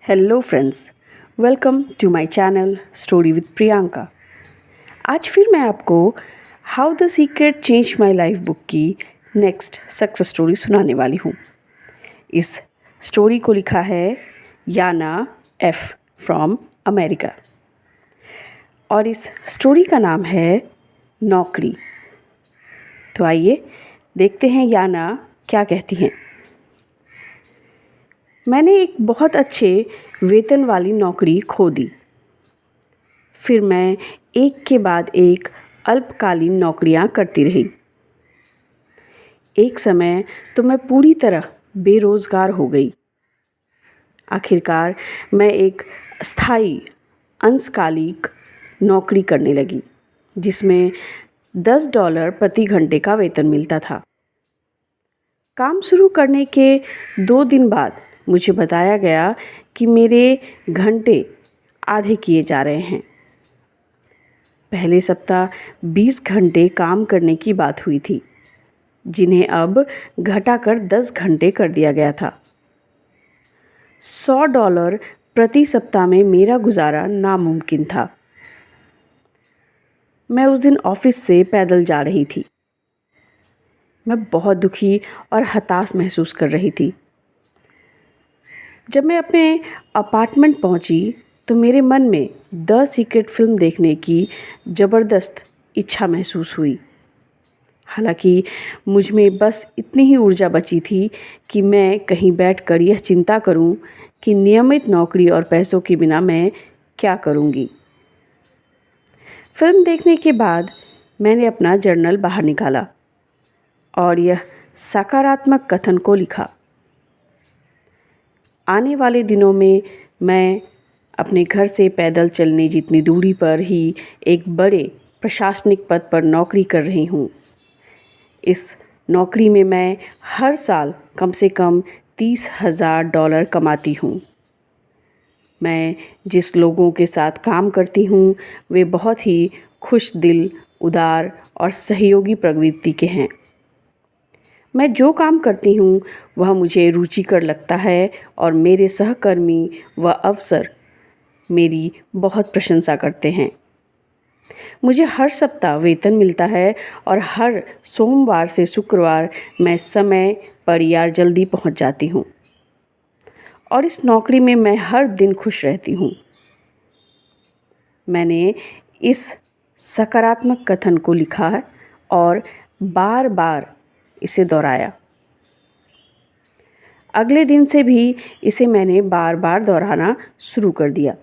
Hello friends, welcome to my channel story with Priyanka. आज फिर मैं आपको how the secret change my life book की नेक्स्ट सक्सेस स्टोरी सुनाने वाली हूँ। इस स्टोरी को लिखा है याना एफ फ्रॉम अमेरिका और इस स्टोरी का नाम है नौकरी। तो आइए देखते हैं याना क्या कहती हैं। मैंने एक बहुत अच्छे वेतन वाली नौकरी खो दी। फिर मैं एक के बाद एक अल्पकालीन नौकरियां करती रही। एक समय तो मैं पूरी तरह बेरोज़गार हो गई। आखिरकार मैं एक स्थायी अंशकालिक नौकरी करने लगी जिसमें $10 प्रति घंटे का वेतन मिलता था। काम शुरू करने के 2 दिन बाद मुझे बताया गया कि मेरे घंटे आधे किए जा रहे हैं। पहले सप्ताह 20 घंटे काम करने की बात हुई थी, जिन्हें अब घटाकर 10 घंटे कर दिया गया था। $100 प्रति सप्ताह में मेरा गुजारा नामुमकिन था। मैं उस दिन ऑफिस से पैदल जा रही थी। मैं बहुत दुखी और हताश महसूस कर रही थी। जब मैं अपने अपार्टमेंट पहुंची तो मेरे मन में द सीक्रेट फिल्म देखने की ज़बरदस्त इच्छा महसूस हुई। हालांकि मुझ में बस इतनी ही ऊर्जा बची थी कि मैं कहीं बैठकर यह चिंता करूं कि नियमित नौकरी और पैसों के बिना मैं क्या करूंगी। फिल्म देखने के बाद मैंने अपना जर्नल बाहर निकाला और यह सकारात्मक कथन को लिखा। आने वाले दिनों में मैं अपने घर से पैदल चलने जितनी दूरी पर ही एक बड़े प्रशासनिक पद पर नौकरी कर रही हूँ। इस नौकरी में मैं हर साल कम से कम $30,000 कमाती हूँ। मैं जिस लोगों के साथ काम करती हूँ वे बहुत ही खुश दिल, उदार और सहयोगी प्रवृत्ति के हैं। मैं जो काम करती हूँ वह मुझे रुचिकर लगता है और मेरे सहकर्मी व अफसर मेरी बहुत प्रशंसा करते हैं। मुझे हर सप्ताह वेतन मिलता है और हर सोमवार से शुक्रवार मैं समय पर या जल्दी पहुँच जाती हूँ और इस नौकरी में मैं हर दिन खुश रहती हूँ। मैंने इस सकारात्मक कथन को लिखा है और बार बार इसे दोहराया। अगले दिन से भी इसे मैंने बार बार दोहराना शुरू कर दिया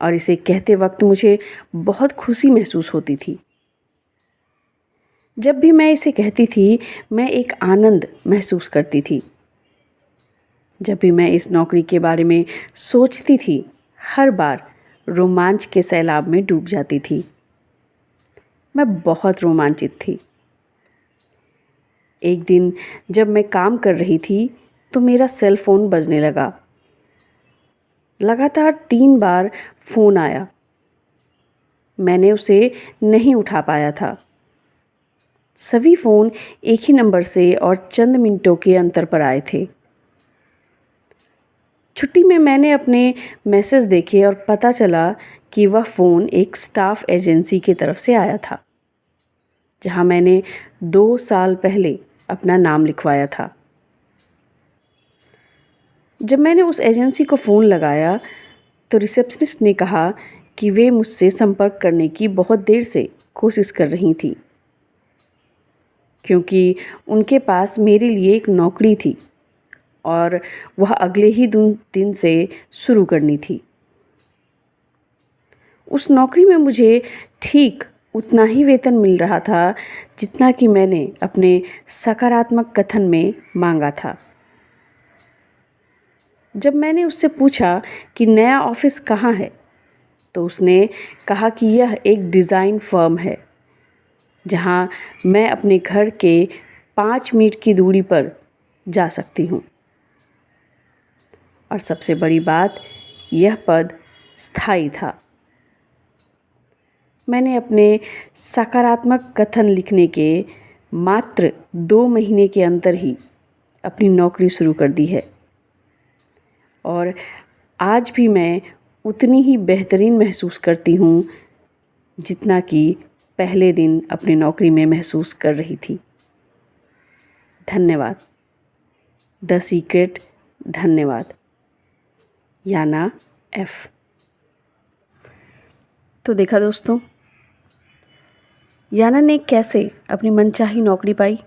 और इसे कहते वक्त मुझे बहुत खुशी महसूस होती थी। जब भी मैं इसे कहती थी मैं एक आनंद महसूस करती थी। जब भी मैं इस नौकरी के बारे में सोचती थी हर बार रोमांच के सैलाब में डूब जाती थी। मैं बहुत रोमांचित थी। एक दिन जब मैं काम कर रही थी तो मेरा सेल फ़ोन बजने लगा। लगातार 3 बार फ़ोन आया। मैंने उसे नहीं उठा पाया था। सभी फ़ोन एक ही नंबर से और चंद मिनटों के अंतर पर आए थे। छुट्टी में मैंने अपने मैसेज देखे और पता चला कि वह फ़ोन एक स्टाफ एजेंसी की तरफ से आया था, जहां मैंने 2 साल पहले अपना नाम लिखवाया था। जब मैंने उस एजेंसी को फ़ोन लगाया तो रिसेप्शनिस्ट ने कहा कि वे मुझसे संपर्क करने की बहुत देर से कोशिश कर रही थी, क्योंकि उनके पास मेरे लिए एक नौकरी थी और वह अगले ही दिन से शुरू करनी थी। उस नौकरी में मुझे ठीक उतना ही वेतन मिल रहा था जितना कि मैंने अपने सकारात्मक कथन में मांगा था। जब मैंने उससे पूछा कि नया ऑफिस कहाँ है तो उसने कहा कि यह एक डिज़ाइन फर्म है जहाँ मैं अपने घर के 5 मिनट की दूरी पर जा सकती हूँ और सबसे बड़ी बात, यह पद स्थायी था। मैंने अपने सकारात्मक कथन लिखने के मात्र 2 महीने के अंदर ही अपनी नौकरी शुरू कर दी है। और आज भी मैं उतनी ही बेहतरीन महसूस करती हूँ जितना कि पहले दिन अपनी नौकरी में महसूस कर रही थी। धन्यवाद। The secret. धन्यवाद। याना एफ। तो देखा दोस्तों, याना ने कैसे अपनी मनचाही नौकरी पाई।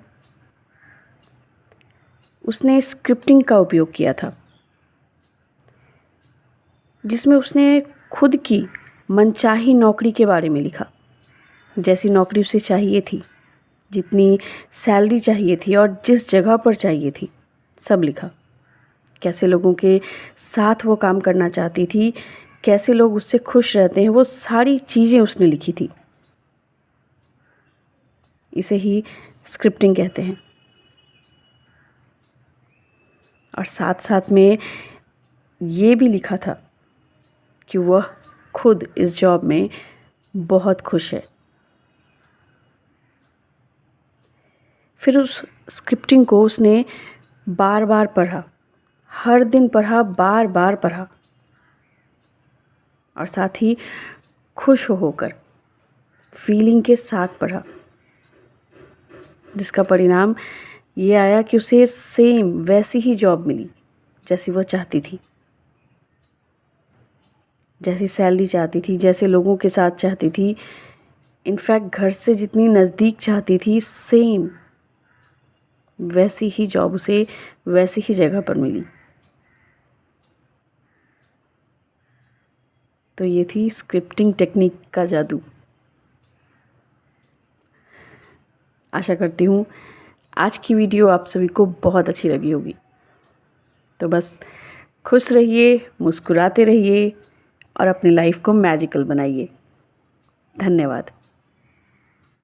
उसने स्क्रिप्टिंग का उपयोग किया था, जिसमें उसने खुद की मनचाही नौकरी के बारे में लिखा, जैसी नौकरी उसे चाहिए थी, जितनी सैलरी चाहिए थी और जिस जगह पर चाहिए थी, सब लिखा। कैसे लोगों के साथ वो काम करना चाहती थी, कैसे लोग उससे खुश रहते हैं, वो सारी चीज़ें उसने लिखी थी। इसे ही स्क्रिप्टिंग कहते हैं। और साथ साथ में ये भी लिखा था कि वह खुद इस जॉब में बहुत खुश है। फिर उस स्क्रिप्टिंग को उसने बार बार पढ़ा, हर दिन पढ़ा, बार बार पढ़ा, और साथ ही खुश होकर फीलिंग के साथ पढ़ा, जिसका परिणाम ये आया कि उसे सेम वैसी ही जॉब मिली जैसी वो चाहती थी, जैसी सैलरी चाहती थी, जैसे लोगों के साथ चाहती थी, इनफैक्ट घर से जितनी नज़दीक चाहती थी, सेम वैसी ही जॉब उसे वैसी ही जगह पर मिली। तो ये थी स्क्रिप्टिंग टेक्निक का जादू। आशा करती हूँ आज की वीडियो आप सभी को बहुत अच्छी लगी होगी। तो बस खुश रहिए, मुस्कुराते रहिए और अपनी लाइफ को मैजिकल बनाइए। धन्यवाद।